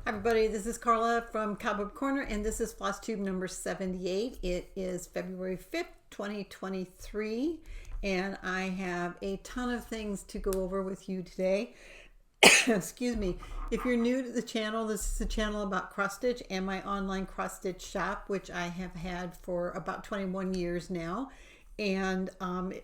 Hi everybody, this is Carla from Cobweb Corner and this is FlossTube number 78. It is February 5th, 2023 and I have a ton of things to go over with you today. Excuse me. If you're new to the channel, this is a channel about cross stitch and my online cross stitch shop, which I have had for about 21 years now. And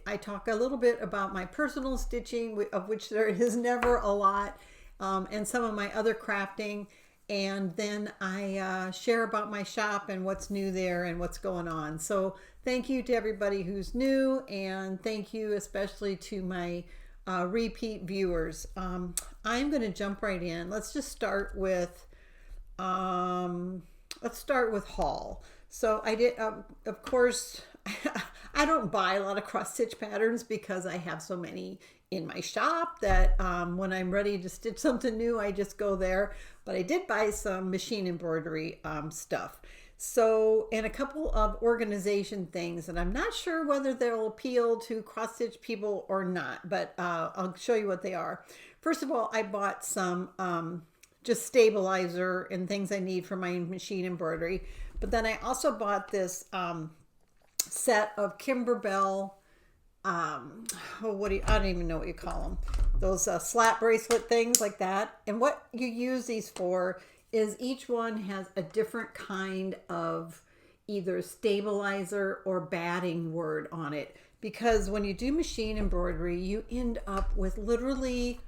I talk a little bit about my personal stitching, of which there is never a lot, and some of my other crafting. And then I share about my shop and what's new there and what's going on. So thank you to everybody who's new, and thank you especially to my repeat viewers. I'm going to jump right in. Let's just start with haul. So I did, of course, I don't buy a lot of cross stitch patterns because I have so many in my shop that when I'm ready to stitch something new, I just go there. But I did buy some machine embroidery stuff. So, and a couple of organization things, and I'm not sure whether they'll appeal to cross stitch people or not, but I'll show you what they are. First of all, I bought some just stabilizer and things I need for my machine embroidery. But then I also bought this set of Kimberbell, I don't even know what you call them. Those slap bracelet things like that. And what you use these for is each one has a different kind of either stabilizer or batting word on it. Because when you do machine embroidery, you end up with literally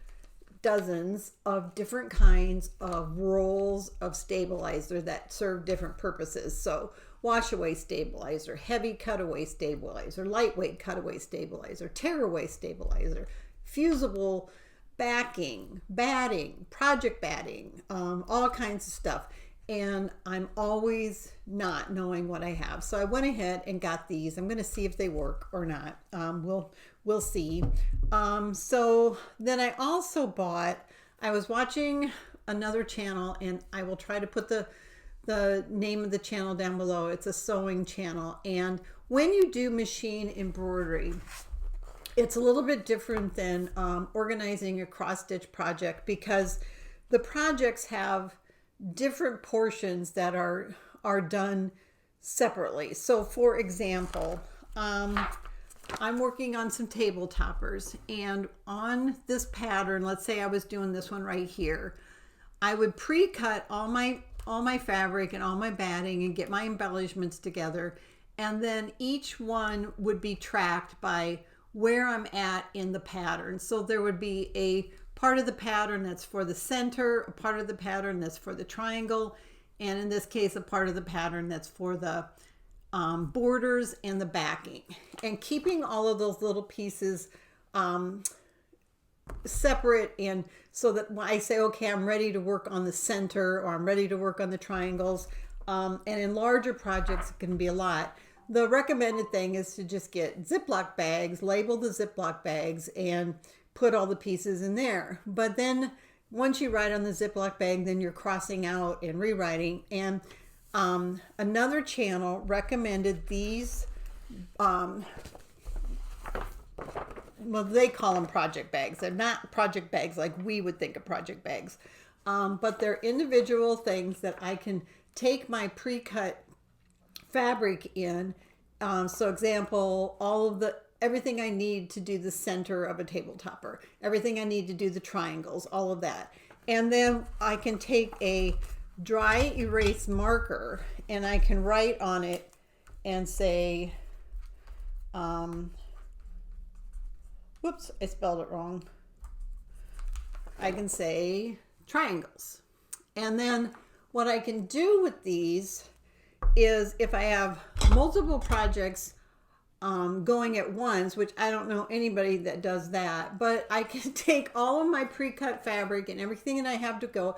dozens of different kinds of rolls of stabilizer that serve different purposes. So wash away stabilizer, heavy cutaway stabilizer, lightweight cutaway stabilizer, tear away stabilizer, fusible backing, batting, project batting, all kinds of stuff. And I'm always not knowing what I have. So I went ahead and got these. I'm going to see if they work or not. We'll see. So then I also bought, I was watching another channel, and I will try to put the name of the channel down below. It's a sewing channel. And when you do machine embroidery, it's a little bit different than organizing a cross stitch project, because the projects have different portions that are done separately. So for example, I'm working on some table toppers, and on this pattern, let's say I was doing this one right here, I would pre-cut all my fabric and all my batting and get my embellishments together, and then each one would be tracked by where I'm at in the pattern. So there would be a part of the pattern that's for the center, a part of the pattern that's for the triangle, and in this case a part of the pattern that's for the borders and the backing, and keeping all of those little pieces separate, and so that when I say, okay, I'm ready to work on the center, or I'm ready to work on the triangles, and in larger projects it can be a lot. The recommended thing is to just get Ziploc bags, label the Ziploc bags, and put all the pieces in there. But then once you write on the Ziploc bag, then you're crossing out and rewriting. And another channel recommended these, well, they call them project bags. They're not project bags like we would think of project bags, but they're individual things that I can take my pre-cut fabric in. So example, everything I need to do the center of a table topper, everything I need to do the triangles, all of that. And then I can take a dry erase marker and I can write on it and say, whoops, I spelled it wrong. I can say triangles. And then what I can do with these is, if I have multiple projects going at once, which I don't know anybody that does that, but I can take all of my pre-cut fabric and everything that I have to go,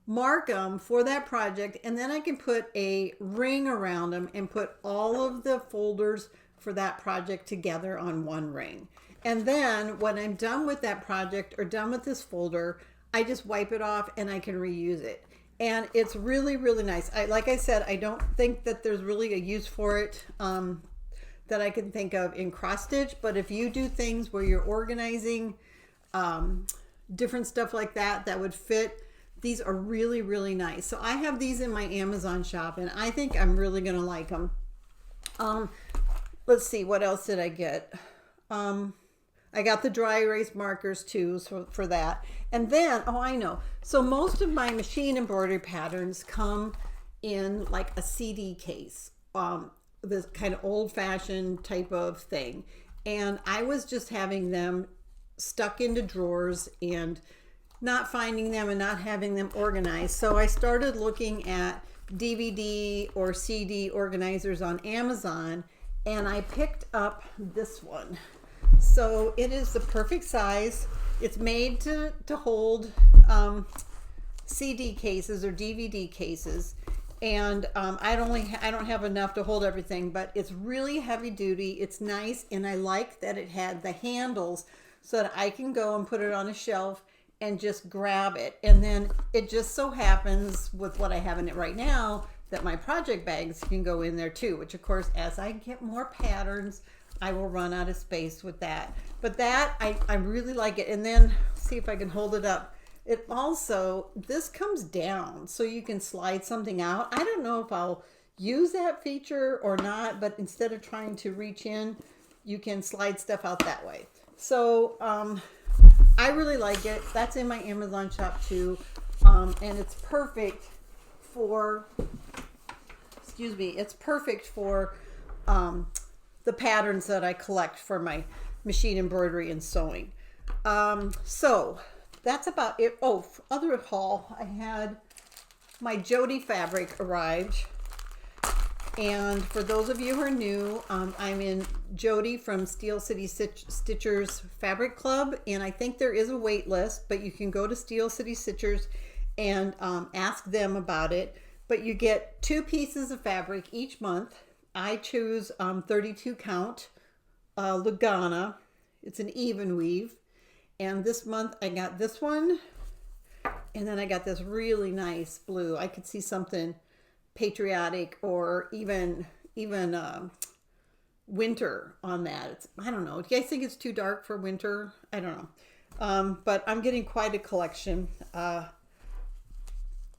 mark them for that project, and then I can put a ring around them and put all of the folders for that project together on one ring. And then when I'm done with that project or done with this folder, I just wipe it off and I can reuse it. And it's really, really nice. Like I said, I don't think that there's really a use for it that I can think of in cross stitch, but if you do things where you're organizing different stuff like that, that would fit These are really, really nice. So I have these in my Amazon shop, and I think I'm really going to like them. Let's see, what else did I get? I got the dry erase markers too, so for that. And then, oh, I know. So most of my machine embroidery patterns come in like a CD case, this kind of old-fashioned type of thing. And I was just having them stuck into drawers and not finding them and not having them organized. So I started looking at DVD or CD organizers on Amazon, and I picked up this one. So it is the perfect size. It's made to hold CD cases or DVD cases, and I don't have enough to hold everything, but it's really heavy duty. It's nice, and I like that it had the handles so that I can go and put it on a shelf and just grab it. And then it just so happens with what I have in it right now that my project bags can go in there too, which of course, as I get more patterns, I will run out of space with that. But that, I really like it. And then see if I can hold it up. It also, this comes down so you can slide something out. I don't know if I'll use that feature or not, but instead of trying to reach in, you can slide stuff out that way. So I really like it. That's in my Amazon shop too. And it's perfect for, excuse me, it's perfect for the patterns that I collect for my machine embroidery and sewing. So that's about it. Oh, other haul, I had my Jodi fabric arrived. And for those of you who are new, I'm in Jodi from Steel City Stitchers Fabric Club, and I think there is a wait list, but you can go to Steel City Stitchers and ask them about it. But you get 2 pieces of fabric each month. I choose 32 count Lugana. It's an even weave. And this month I got this one, and then I got this really nice blue. I could see something patriotic or even winter on that. It's, I don't know. Do you guys think it's too dark for winter? I don't know. But I'm getting quite a collection.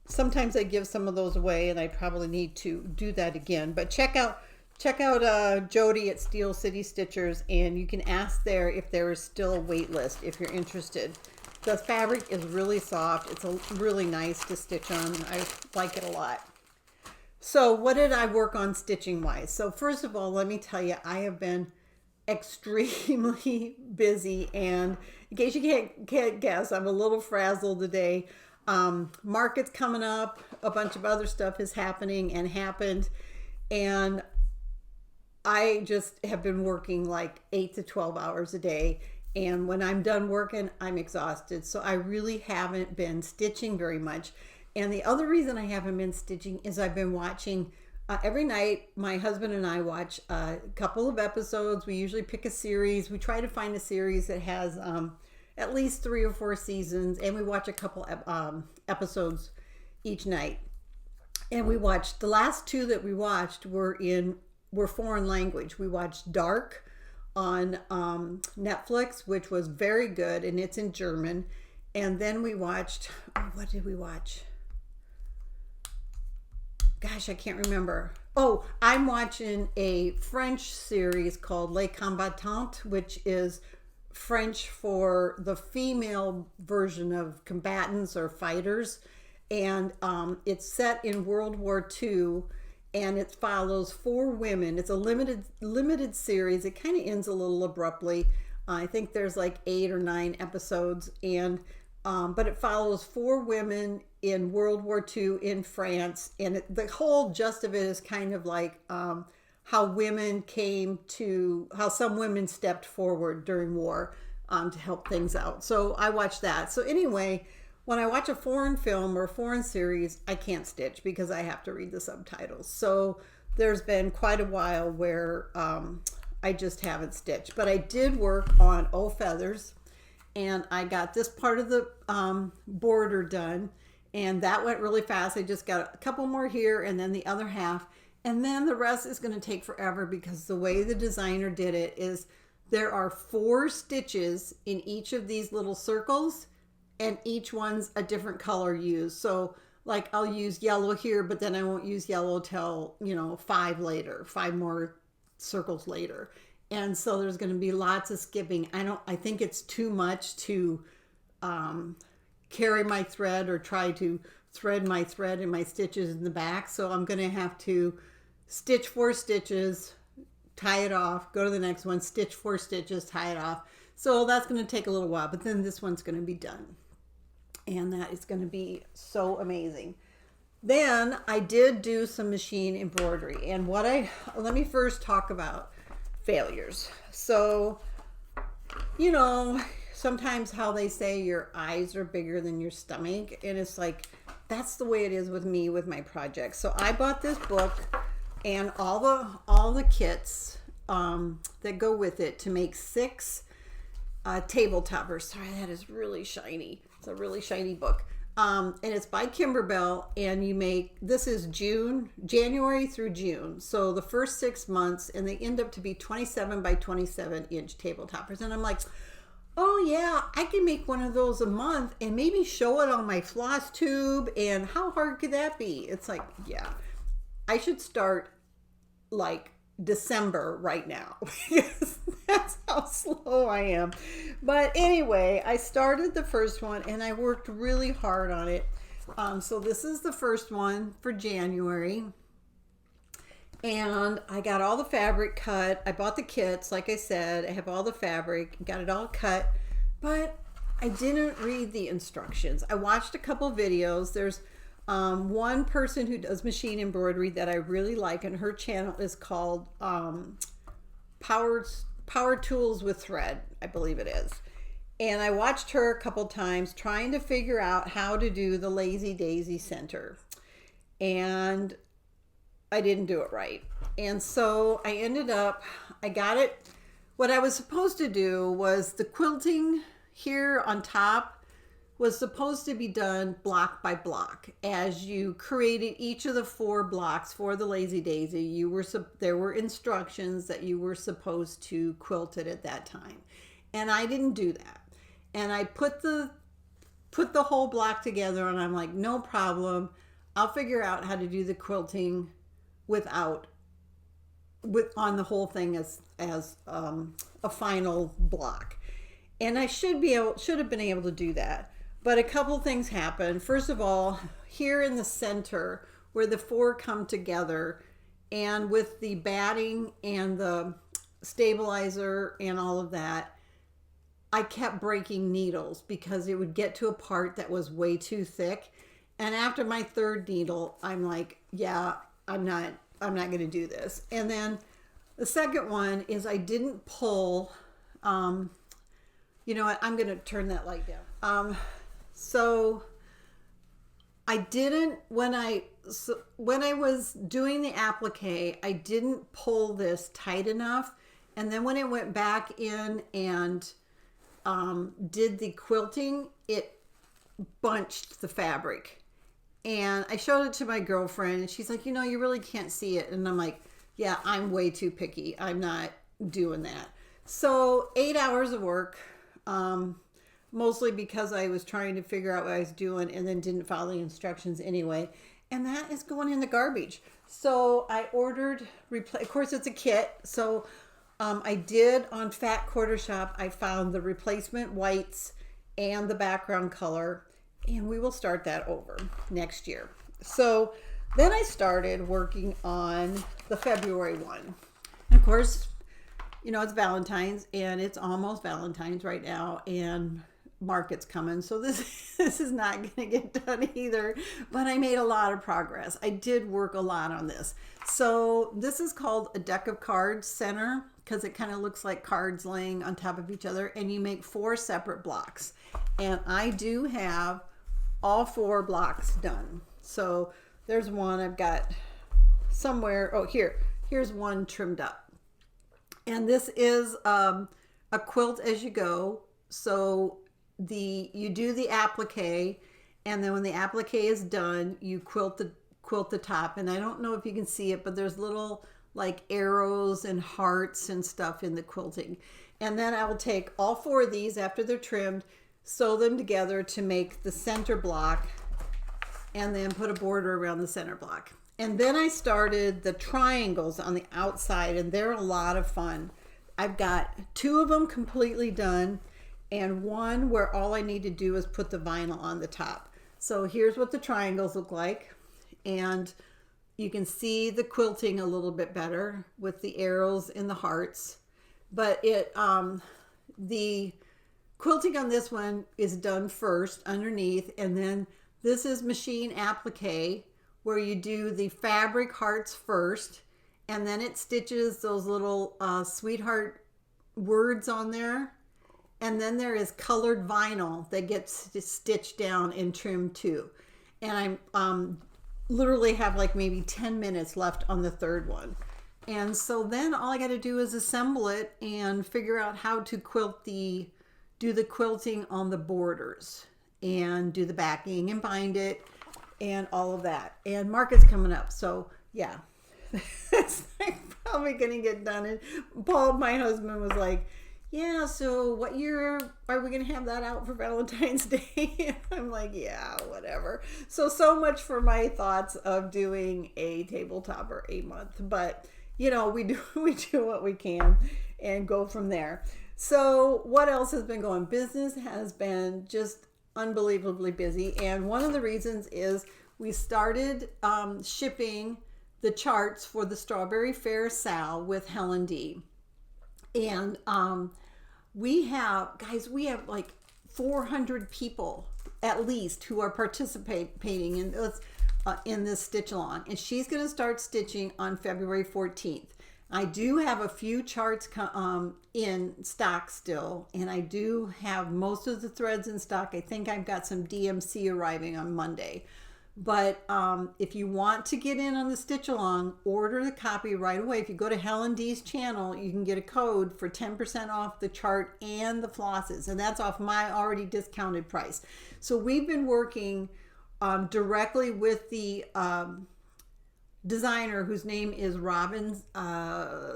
Sometimes I give some of those away, and I probably need to do that again. But check out Jodi at Steel City Stitchers, and you can ask there if there is still a wait list if you're interested. The fabric is really soft. It's really nice to stitch on. I like it a lot. So what did I work on stitching wise? So first of all, let me tell you, I have been extremely busy, and in case you can't guess, I'm a little frazzled today. Market's coming up, a bunch of other stuff is happening and happened, and I just have been working like 8 to 12 hours a day, and when I'm done working, I'm exhausted. So I really haven't been stitching very much. And the other reason I haven't been stitching is I've been watching every night. My husband and I watch a couple of episodes. We usually pick a series. We try to find a series that has at least 3 or 4 seasons, and we watch a couple episodes each night. And we watched, the last 2 that we watched were foreign language. We watched Dark on Netflix, which was very good, and it's in German. And then we watched, oh, what did we watch? Gosh, I can't remember. Oh, I'm watching a French series called Les Combattantes, which is French for the female version of combatants or fighters. And it's set in World War II, and it follows 4 women. It's a limited series. It kind of ends a little abruptly. I think there's like 8 or 9 episodes, and but it follows 4 women in World War II in France, and the whole gist of it is kind of like how some women stepped forward during war to help things out. So I watched that. So anyway, when I watch a foreign film or a foreign series, I can't stitch because I have to read the subtitles. So there's been quite a while where I just haven't stitched. But I did work on O Feathers, and I got this part of the border done, and that went really fast. I just got a couple more here and then the other half, and then the rest is going to take forever because the way the designer did it is there are 4 stitches in each of these little circles, and each one's a different color used. So like I'll use yellow here, but then I won't use yellow till, you know, 5 more circles later. And so there's going to be lots of skipping. I think it's too much to carry my thread or try to thread my thread in my stitches in the back. So I'm going to have to stitch 4 stitches, tie it off, go to the next one, stitch 4 stitches, tie it off. So that's going to take a little while, but then this one's going to be done. And that is going to be so amazing. Then I did do some machine embroidery. And let me first talk about failures. So, you know, sometimes how they say your eyes are bigger than your stomach. And it's like, that's the way it is with me with my projects. So I bought this book and all the kits that go with it to make 6 table toppers. Sorry, that is really shiny. It's a really shiny book. And it's by Kimberbell, and this is January through June. So the first 6 months, and they end up to be 27 by 27 inch table toppers. And I'm like, oh yeah, I can make one of those a month and maybe show it on my FlossTube. And how hard could that be? It's like, yeah, I should start like December right now because that's how slow I am. But anyway, I started the first one and I worked really hard on it. So this is the first one for January, and I got all the fabric cut. I bought the kits, like I said. I have all the fabric, got it all cut, but I didn't read the instructions. I watched a couple videos. There's one person who does machine embroidery that I really like, and her channel is called Power Tools with Thread, I believe it is. And I watched her a couple times trying to figure out how to do the Lazy Daisy center, and I didn't do it right. And so I got it. What I was supposed to do was the quilting here on top was supposed to be done block by block. As you created each of the 4 blocks for the Lazy Daisy, there were instructions that you were supposed to quilt it at that time. And I didn't do that. And I put the whole block together, and I'm like, no problem. I'll figure out how to do the quilting on the whole thing as a final block. And I should have been able to do that. But a couple things happened. First of all, here in the center where the 4 come together, and with the batting and the stabilizer and all of that, I kept breaking needles because it would get to a part that was way too thick. And after my 3rd needle, I'm like, yeah, I'm not going to do this. And then the second one is I didn't pull, you know what, I'm going to turn that light down. So I didn't, when I was doing the applique, I didn't pull this tight enough. And then when I went back in and did the quilting, it bunched the fabric. And I showed it to my girlfriend, and she's like, you know, you really can't see it. And I'm like, yeah, I'm way too picky. I'm not doing that. So 8 hours of work, mostly because I was trying to figure out what I was doing and then didn't follow the instructions anyway. And that is going in the garbage. So I ordered, of course it's a kit. So I did on Fat Quarter Shop, I found the replacement whites and the background color, and we will start that over next year. So then I started working on the February one. And of course, you know, it's Valentine's, and it's almost Valentine's right now, and market's coming, so this is not going to get done either, but I made a lot of progress. I did work a lot on this. So this is called a deck of cards center because it kind of looks like cards laying on top of each other, and you make 4 separate blocks, and I do have all 4 blocks done. So there's one I've got somewhere. Oh, here's one trimmed up, and this is a quilt as you go. So you do the applique, and then when the applique is done, you quilt the top. And I don't know if you can see it, but there's little like arrows and hearts and stuff in the quilting. And then I will take all 4 of these after they're trimmed, sew them together to make the center block, and then put a border around the center block. And then I started the triangles on the outside, and they're a lot of fun. I've got 2 of them completely done, and 1 where all I need to do is put the vinyl on the top. So here's what the triangles look like, and you can see the quilting a little bit better with the arrows and the hearts. But the quilting on this one is done first underneath, and then this is machine applique, where you do the fabric hearts first, and then it stitches those little sweetheart words on there. And then there is colored vinyl that gets stitched down and trimmed too. And I'm literally have like maybe 10 minutes left on the 3rd one. And so then all I got to do is assemble it and figure out how to do the quilting on the borders and do the backing and bind it and all of that. And market's coming up, so yeah. It's like probably gonna get done. And Paul, my husband, was like, yeah, so what year are we gonna have that out for Valentine's Day? I'm like, yeah, whatever. So much for my thoughts of doing a tabletop or a month, but you know, we do what we can and go from there. So what else has been going? Business has been just unbelievably busy, and one of the reasons is we started shipping the charts for the Strawberry Faire SAL with Helen D. And we have like 400 people at least who are participating in this stitch along, and she's going to start stitching on February 14th. I do have a few charts in stock still, and I do have most of the threads in stock. I think I've got some DMC arriving on Monday. But if you want to get in on the stitch along, order the copy right away. If you go to Helen D's channel, you can get a code for 10% off the chart and the flosses, and that's off my already discounted price. So we've been working directly with the designer, whose name is Robin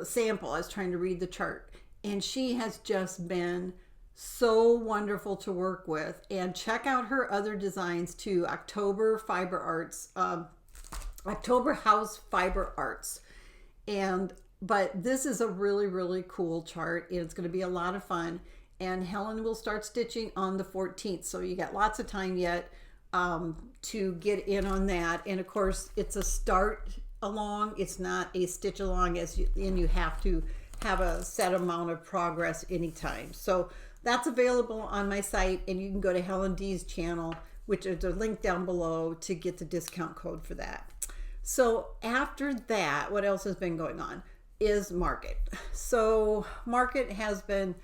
Sample. I was trying to read the chart, and she has just been so wonderful to work with. And check out her other designs too. October House Fiber Arts. But this is a really cool chart, and it's going to be a lot of fun. And Helen will start stitching on the 14th, so you got lots of time yet to get in on that. And of course, it's a start along, it's not a stitch along, and you have to have a set amount of progress anytime. So that's available on my site, and you can go to Helen D's channel, which is a link down below, to get the discount code for that. So after that, what else has been going on is market. So market has been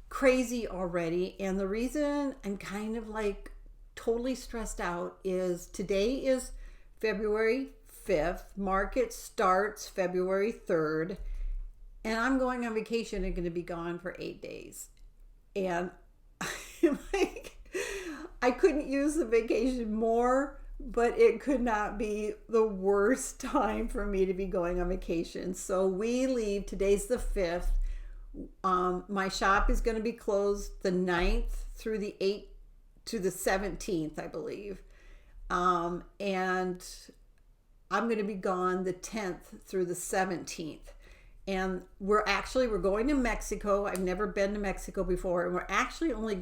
crazy already, and the reason I'm kind of like totally stressed out is today is February 5th. Market starts February 3rd, and I'm going on vacation and going to be gone for 8 days. And like, I couldn't use the vacation more, but it could not be the worst time for me to be going on vacation. So we leave, today's the 5th. My shop is going to be closed the 9th through the 8th to the 17th, I believe. And I'm going to be gone the 10th through the 17th. And we're going to Mexico. I've never been to Mexico before, and we're actually only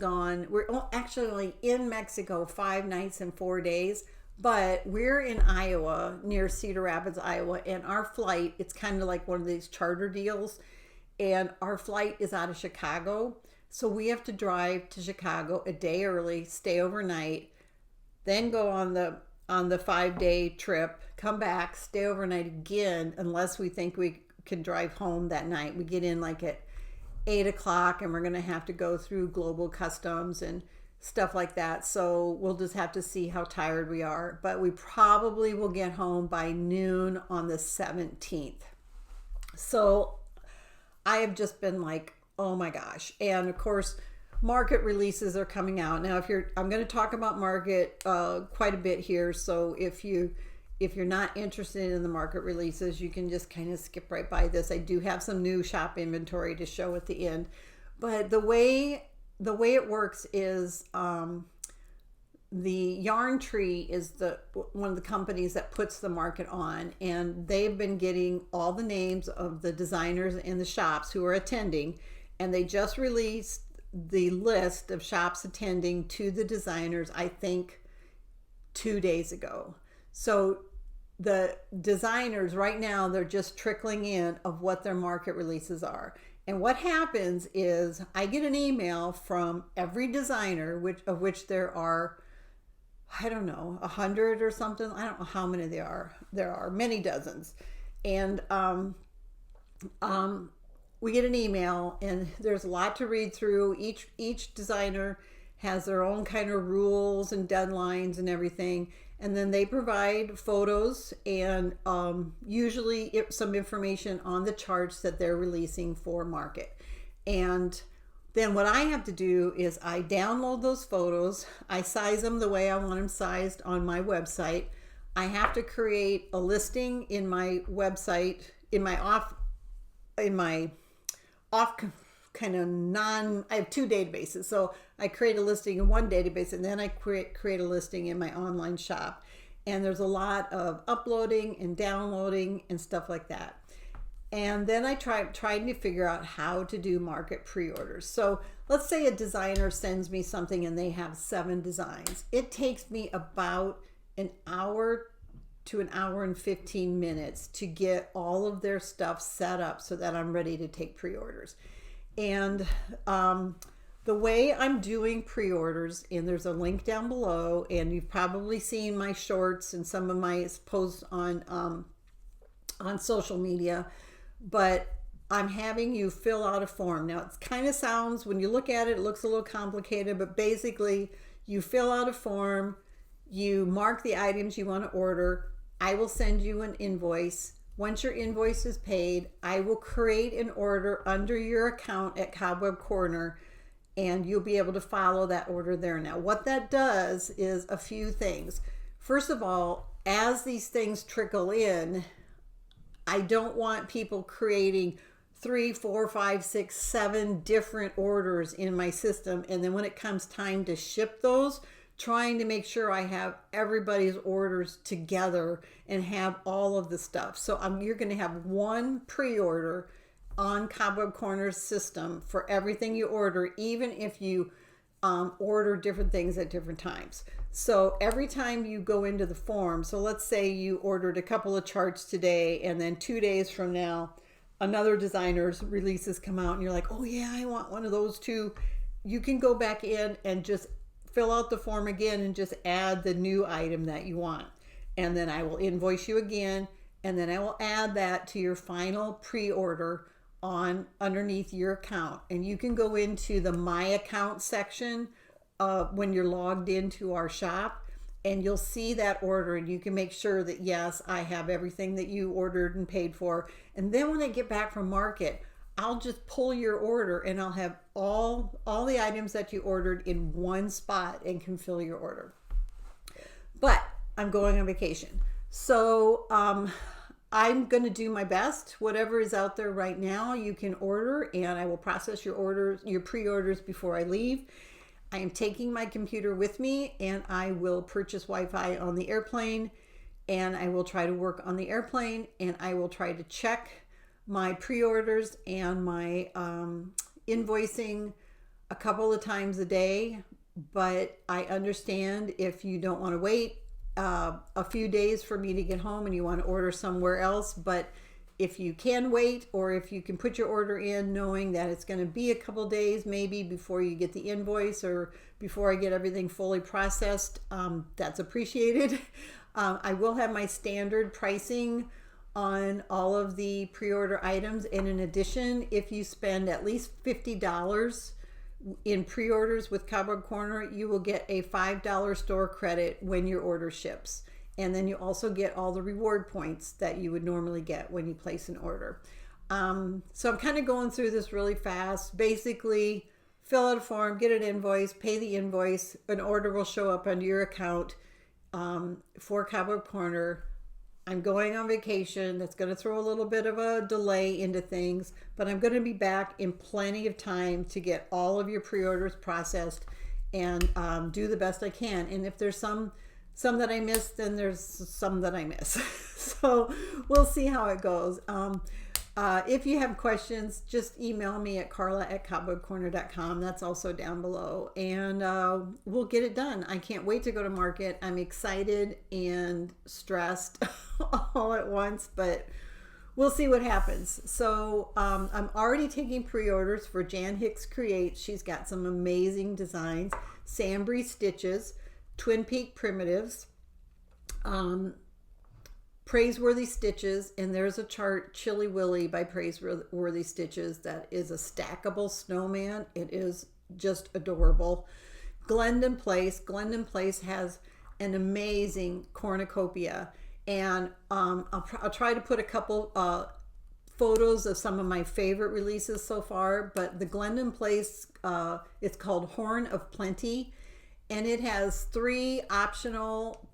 in Mexico 5 nights and 4 days, but we're in Iowa, near Cedar Rapids, Iowa, and our flight, it's kind of like one of these charter deals, and our flight is out of Chicago, so we have to drive to Chicago a day early, stay overnight, then go on the 5-day trip, come back, stay overnight again, unless we think we can drive home that night. We get in like at 8 o'clock, and we're going to have to go through global customs and stuff like that. So we'll just have to see how tired we are. But we probably will get home by noon on the 17th. So I have just been like, oh my gosh. And of course, market releases are coming out. Now, I'm going to talk about market quite a bit here. So if you're not interested in the market releases, you can just kind of skip right by this. I do have some new shop inventory to show at the end. But the way the way it works is the Yarn Tree is one of the companies that puts the market on, and they've been getting all the names of the designers in the shops who are attending, and they just released the list of shops attending to the designers, I think 2 days ago. So the designers right now, they're just trickling in of what their market releases are. And what happens is I get an email from every designer, of which there are, I don't know, 100 or something. I don't know how many there are. There are many dozens. And we get an email, and there's a lot to read through. Each designer has their own kind of rules and deadlines and everything. And then they provide photos and usually some information on the charts that they're releasing for market. And then what I have to do is I download those photos. I size them the way I want them sized on my website. I have to create a listing in my website, in my off kind of I have two databases. So I create a listing in one database, and then I create a listing in my online shop. And there's a lot of uploading and downloading and stuff like that. And then I tried to figure out how to do market pre-orders. So let's say a designer sends me something and they have 7 designs. It takes me about an hour to an hour and 15 minutes to get all of their stuff set up so that I'm ready to take pre-orders. And the way I'm doing pre-orders, and there's a link down below, and you've probably seen my shorts and some of my posts on social media, but I'm having you fill out a form. Now, it kind of sounds, when you look at it, it looks a little complicated, but basically you fill out a form, you mark the items you want to order. I will send you an invoice. Once your invoice is paid, I will create an order under your account at Cobweb Corner, and you'll be able to follow that order there. Now, what that does is a few things. First of all, as these things trickle in, I don't want people creating 3, 4, 5, 6, 7 different orders in my system, and then when it comes time to ship those, trying to make sure I have everybody's orders together and have all of the stuff. So you're going to have one pre-order on Cobweb Corner's system for everything you order, even if you order different things at different times. So every time you go into the form, so let's say you ordered a couple of charts today, and then 2 days from now, another designer's releases come out, and you're like, oh yeah, I want one of those too. You can go back in and just fill out the form again and just add the new item that you want. And then I will invoice you again, and then I will add that to your final pre-order underneath your account. And you can go into the My Account section when you're logged into our shop, and you'll see that order, and you can make sure that yes, I have everything that you ordered and paid for. And then when I get back from market, I'll just pull your order, and I'll have all the items that you ordered in one spot and can fill your order. But I'm going on vacation, so I'm going to do my best. Whatever is out there right now, you can order, and I will process your pre-orders before I leave. I am taking my computer with me, and I will purchase Wi-Fi on the airplane, and I will try to work on the airplane, and I will try to check my pre-orders and my invoicing a couple of times a day. But I understand if you don't want to wait a few days for me to get home and you want to order somewhere else. But if you can wait, or if you can put your order in knowing that it's going to be a couple days maybe before you get the invoice, or before I get everything fully processed, that's appreciated. I will have my standard pricing on all of the pre-order items, and in addition, if you spend at least $50 in pre-orders with Cobweb Corner, you will get a $5 store credit when your order ships. And then you also get all the reward points that you would normally get when you place an order. So I'm kind of going through this really fast. Basically, fill out a form, get an invoice, pay the invoice, an order will show up under your account for Cobweb Corner. I'm going on vacation. That's going to throw a little bit of a delay into things, but I'm going to be back in plenty of time to get all of your pre-orders processed and do the best I can. And if there's some that I missed, then there's some that I miss. So we'll see how it goes. If you have questions, just email me at carla@cobwebcorner.com. That's also down below, and we'll get it done. I can't wait to go to market. I'm excited and stressed all at once, but we'll see what happens. So I'm already taking pre-orders for Jan Hicks Creates. She's got some amazing designs. Sambry Stitches, Twin Peak Primitives, Praiseworthy Stitches, and there's a chart, Chilly Willy by Praiseworthy Stitches, that is a stackable snowman. It is just adorable. Glendon Place. Glendon Place has an amazing cornucopia, and I'll try to put a couple photos of some of my favorite releases so far, but the Glendon Place, it's called Horn of Plenty, and it has 3 optional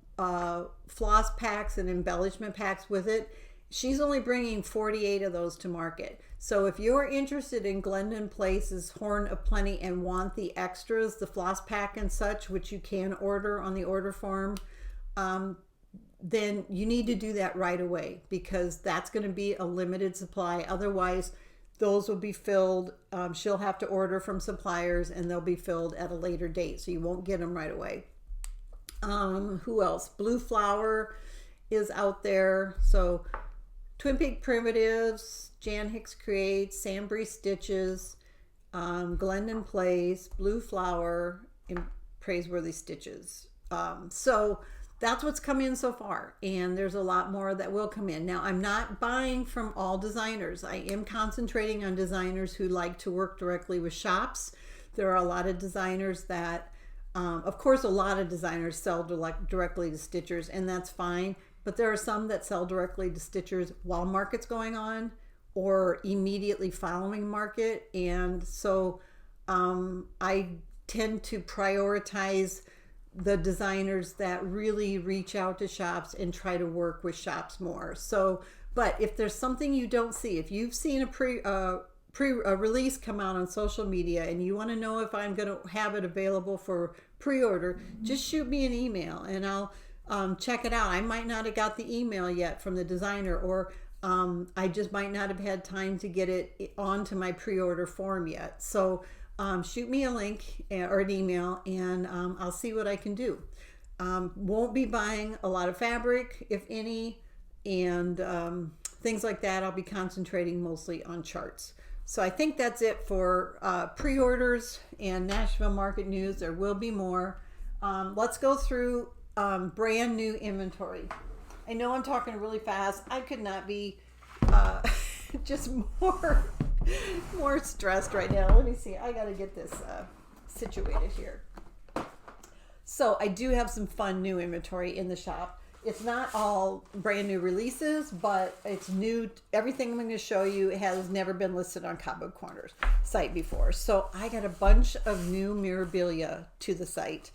floss packs and embellishment packs with it. She's only bringing 48 of those to market. So if you're interested in Glendon Place's Horn of Plenty and want the extras, the floss pack and such, which you can order on the order form, then you need to do that right away, because that's going to be a limited supply. Otherwise, those will be filled. She'll have to order from suppliers, and they'll be filled at a later date, so you won't get them right away. Who else? Blue Flower is out there. So Twin Peak Primitives, Jan Hicks Creates, Sambry Stitches, Glendon Place, Blue Flower, and Praiseworthy Stitches. So that's what's come in so far, and there's a lot more that will come in. Now, I'm not buying from all designers. I am concentrating on designers who like to work directly with shops. There are a lot of designers that of course, a lot of designers sell directly to stitchers, and that's fine. But there are some that sell directly to stitchers while market's going on or immediately following market. And so I tend to prioritize the designers that really reach out to shops and try to work with shops more. So, but if there's something you don't see, if you've seen a release come out on social media and you want to know if I'm going to have it available for pre-order, just shoot me an email and I'll check it out. I might not have got the email yet from the designer, or I just might not have had time to get it onto my pre-order form yet. So shoot me a link or an email, and I'll see what I can do. Won't be buying a lot of fabric, if any, and things like that. I'll be concentrating mostly on charts. So I think that's it for pre-orders and Nashville market news. There will be more. Let's go through brand new inventory. I know I'm talking really fast. I could not be just more stressed right now. Let me see. I got to get this situated here. So I do have some fun new inventory in the shop. It's not all brand new releases, but it's new. Everything I'm going to show you has never been listed on Cobweb Corner's site before. So I got a bunch of new memorabilia to the site,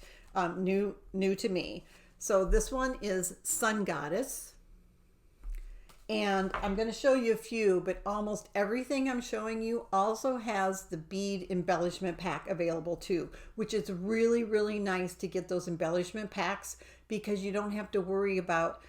new to me. So this one is Sun Goddess. And I'm going to show you a few, but almost everything I'm showing you also has the bead embellishment pack available too, which is really, really nice to get those embellishment packs, because you don't have to worry about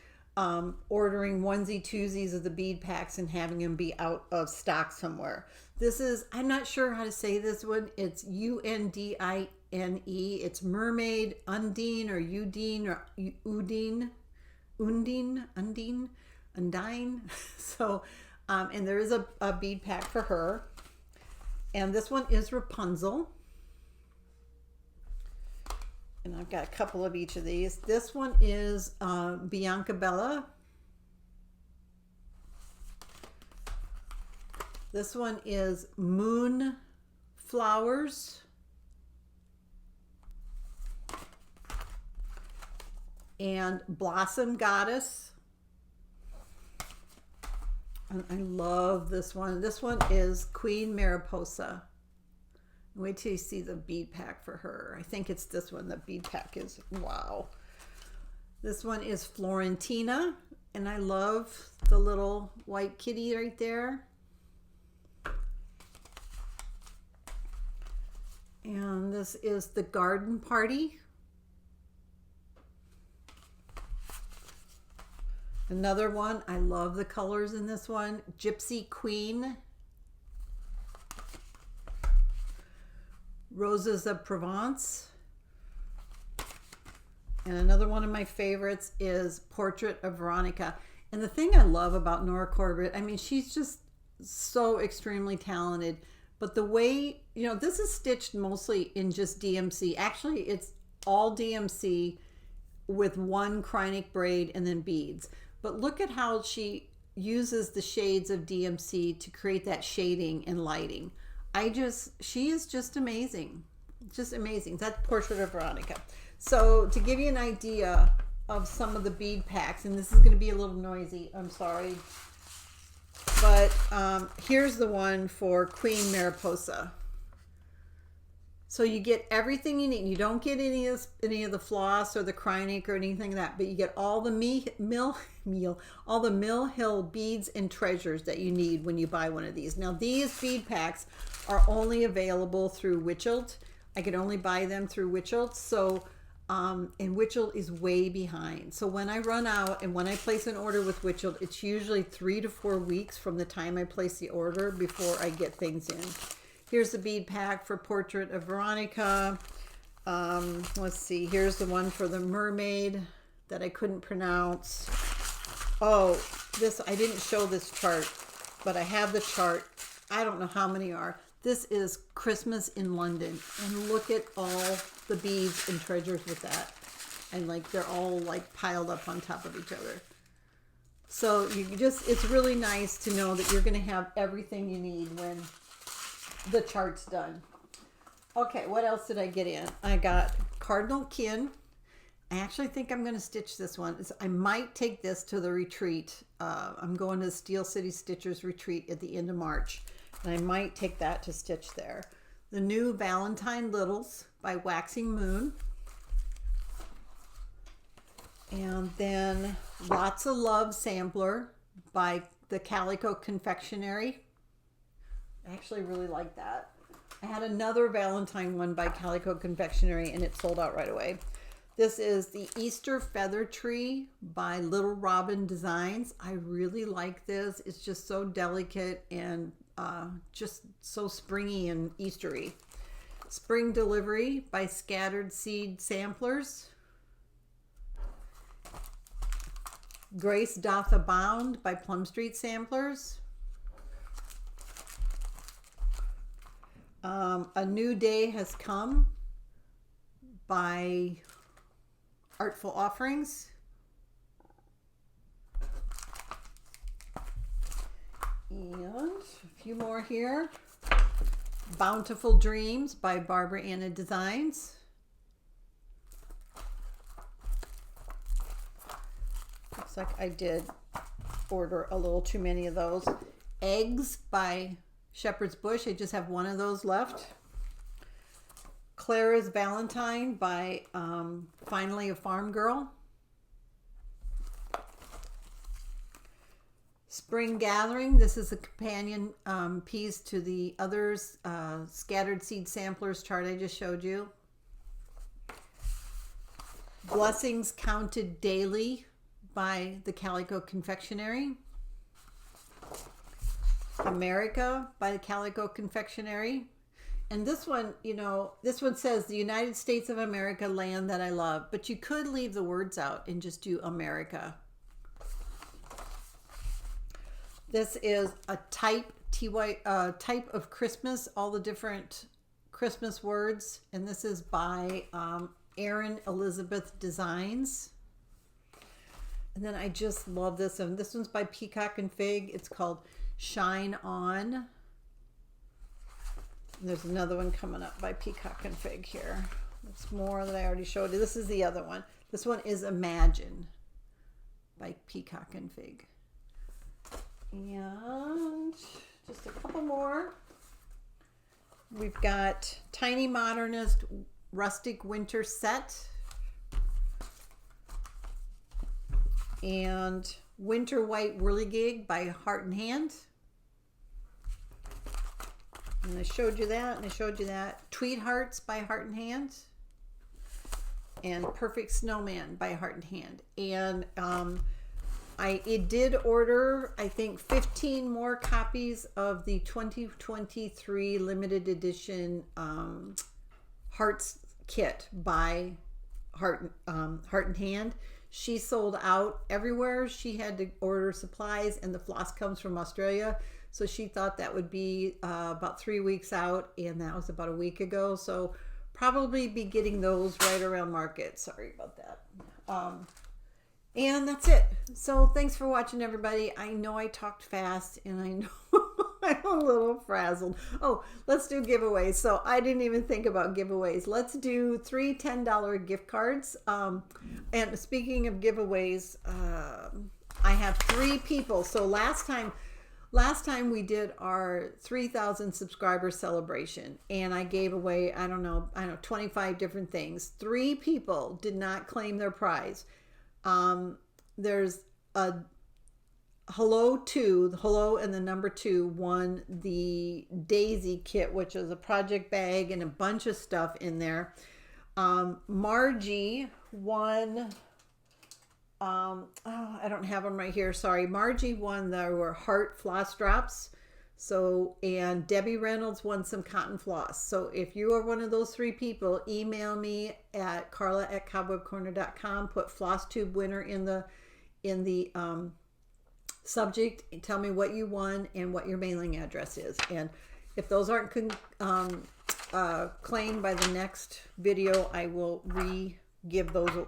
ordering onesie-twosies of the bead packs and having them be out of stock somewhere. This is, I'm not sure how to say this one. It's Undine. It's Mermaid Undine or Udine or Undine. So, and there is a bead pack for her. And this one is Rapunzel. And I've got a couple of each of these. This one is Bianca Bella. This one is Moon Flowers. And Blossom Goddess. And I love this one. This one is Queen Mariposa. Wait till you see the bead pack for her. I think it's this one. The bead pack is, wow. This one is Florentina. And I love the little white kitty right there. And this is the garden party. Another one, I love the colors in this one. Gypsy Queen. Roses of Provence. And another one of my favorites is Portrait of Veronica. And the thing I love about Nora Corbett, I mean, she's just so extremely talented. But the way, you know, this is stitched mostly in just DMC. Actually, it's all DMC with one Krynic braid and then beads. But look at how she uses the shades of DMC to create that shading and lighting. She is just amazing. Just amazing. That's Portrait of Veronica. So to give you an idea of some of the bead packs, and this is going to be a little noisy, I'm sorry. But here's the one for Queen Mariposa. So you get everything you need. You don't get any of the floss or the Krynic or anything like that, but you get all the Mill Hill beads and treasures that you need when you buy one of these. Now these bead packs are only available through Witchelt. I can only buy them through Witchelt. So and Witchelt is way behind. So when I run out and when I place an order with Witchelt, it's usually 3 to 4 weeks from the time I place the order before I get things in. Here's the bead pack for Portrait of Veronica. Let's see. Here's the one for the mermaid that I couldn't pronounce. Oh, this, I didn't show this chart, but I have the chart. I don't know how many are. This is Christmas in London. And look at all the beads and treasures with that. And like, they're all like piled up on top of each other. So it's really nice to know that you're going to have everything you need when the chart's done. Okay, what else did I get in? I got Cardinal Kin. I actually think I'm going to stitch this one. I might take this to the retreat. I'm going to the Steel City Stitchers retreat at the end of March. And I might take that to stitch there. The new Valentine Littles by Waxing Moon. And then Lots of Love Sampler by the Calico Confectionery. I actually really like that. I had another Valentine one by Calico Confectionery and it sold out right away. This is the Easter Feather Tree by Little Robin Designs. I really like this. It's just so delicate and just so springy and Eastery. Spring Delivery by Scattered Seed Samplers. Grace Doth Abound by Plum Street Samplers. A New Day Has Come by Artful Offerings. And a few more here. Bountiful Dreams by Barbara Anna Designs. Looks like I did order a little too many of those. Eggs by Shepherd's Bush. I just have one of those left. Clara's Valentine by Finally a Farm Girl. Spring Gathering. This is a companion piece to the others Scattered Seed Samplers chart I just showed you. Blessings Counted Daily by the Calico Confectionery. America by the Calico Confectionery. And this one, you know, this one says the United States of America, land that I love, but you could leave the words out and just do America. This is a type of Christmas, all the different Christmas words, and this is by Erin Elizabeth Designs. And then I just love this one. This one's by Peacock and Fig. It's called Shine On. And there's another one coming up by Peacock and Fig here. There's more that I already showed you. This is the other one. This one is Imagine by Peacock and Fig. And just a couple more. We've got Tiny Modernist Rustic Winter Set. and Winter White Whirligig by Heart and Hand. And I showed you that, and I showed you that. Tweed Hearts by Heart and Hand. And Perfect Snowman by Heart and Hand. And it did order, I think, 15 more copies of the 2023 limited edition Hearts kit by Heart and Hand. She sold out everywhere. She had to order supplies, and the floss comes from Australia. So she thought that would be about 3 weeks out, and that was about a week ago. So probably be getting those right around market. Sorry about that. And that's it. So thanks for watching, everybody. I know I talked fast, and I know I'm a little frazzled. Oh, let's do giveaways. So I didn't even think about giveaways. Let's do 3 $10 gift cards. And speaking of giveaways, I have 3 people. So last time we did our 3,000 subscriber celebration, and I gave away, I don't know, 25 different things. 3 people did not claim their prize. There's a Hello and the number 2 won the Daisy kit, which is a project bag and a bunch of stuff in there. Margie won, I don't have them right here, sorry. Margie won the Heart floss drops. So, and Debbie Reynolds won some cotton floss. So if you are one of those 3 people, email me at carla@cobwebcorner.com, put FlossTube winner in the subject, and tell me what you won and what your mailing address is. And if those aren't claimed by the next video, I will give those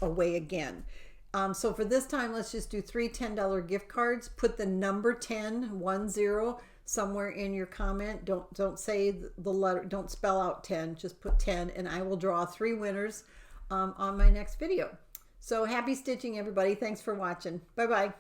away again. So for this time, let's just do 3 $10 gift cards. Put the number 10 somewhere in your comment. Don't say the letter, don't spell out 10, just put 10, and I will draw 3 winners on my next video. So happy stitching, everybody. Thanks for watching. Bye bye.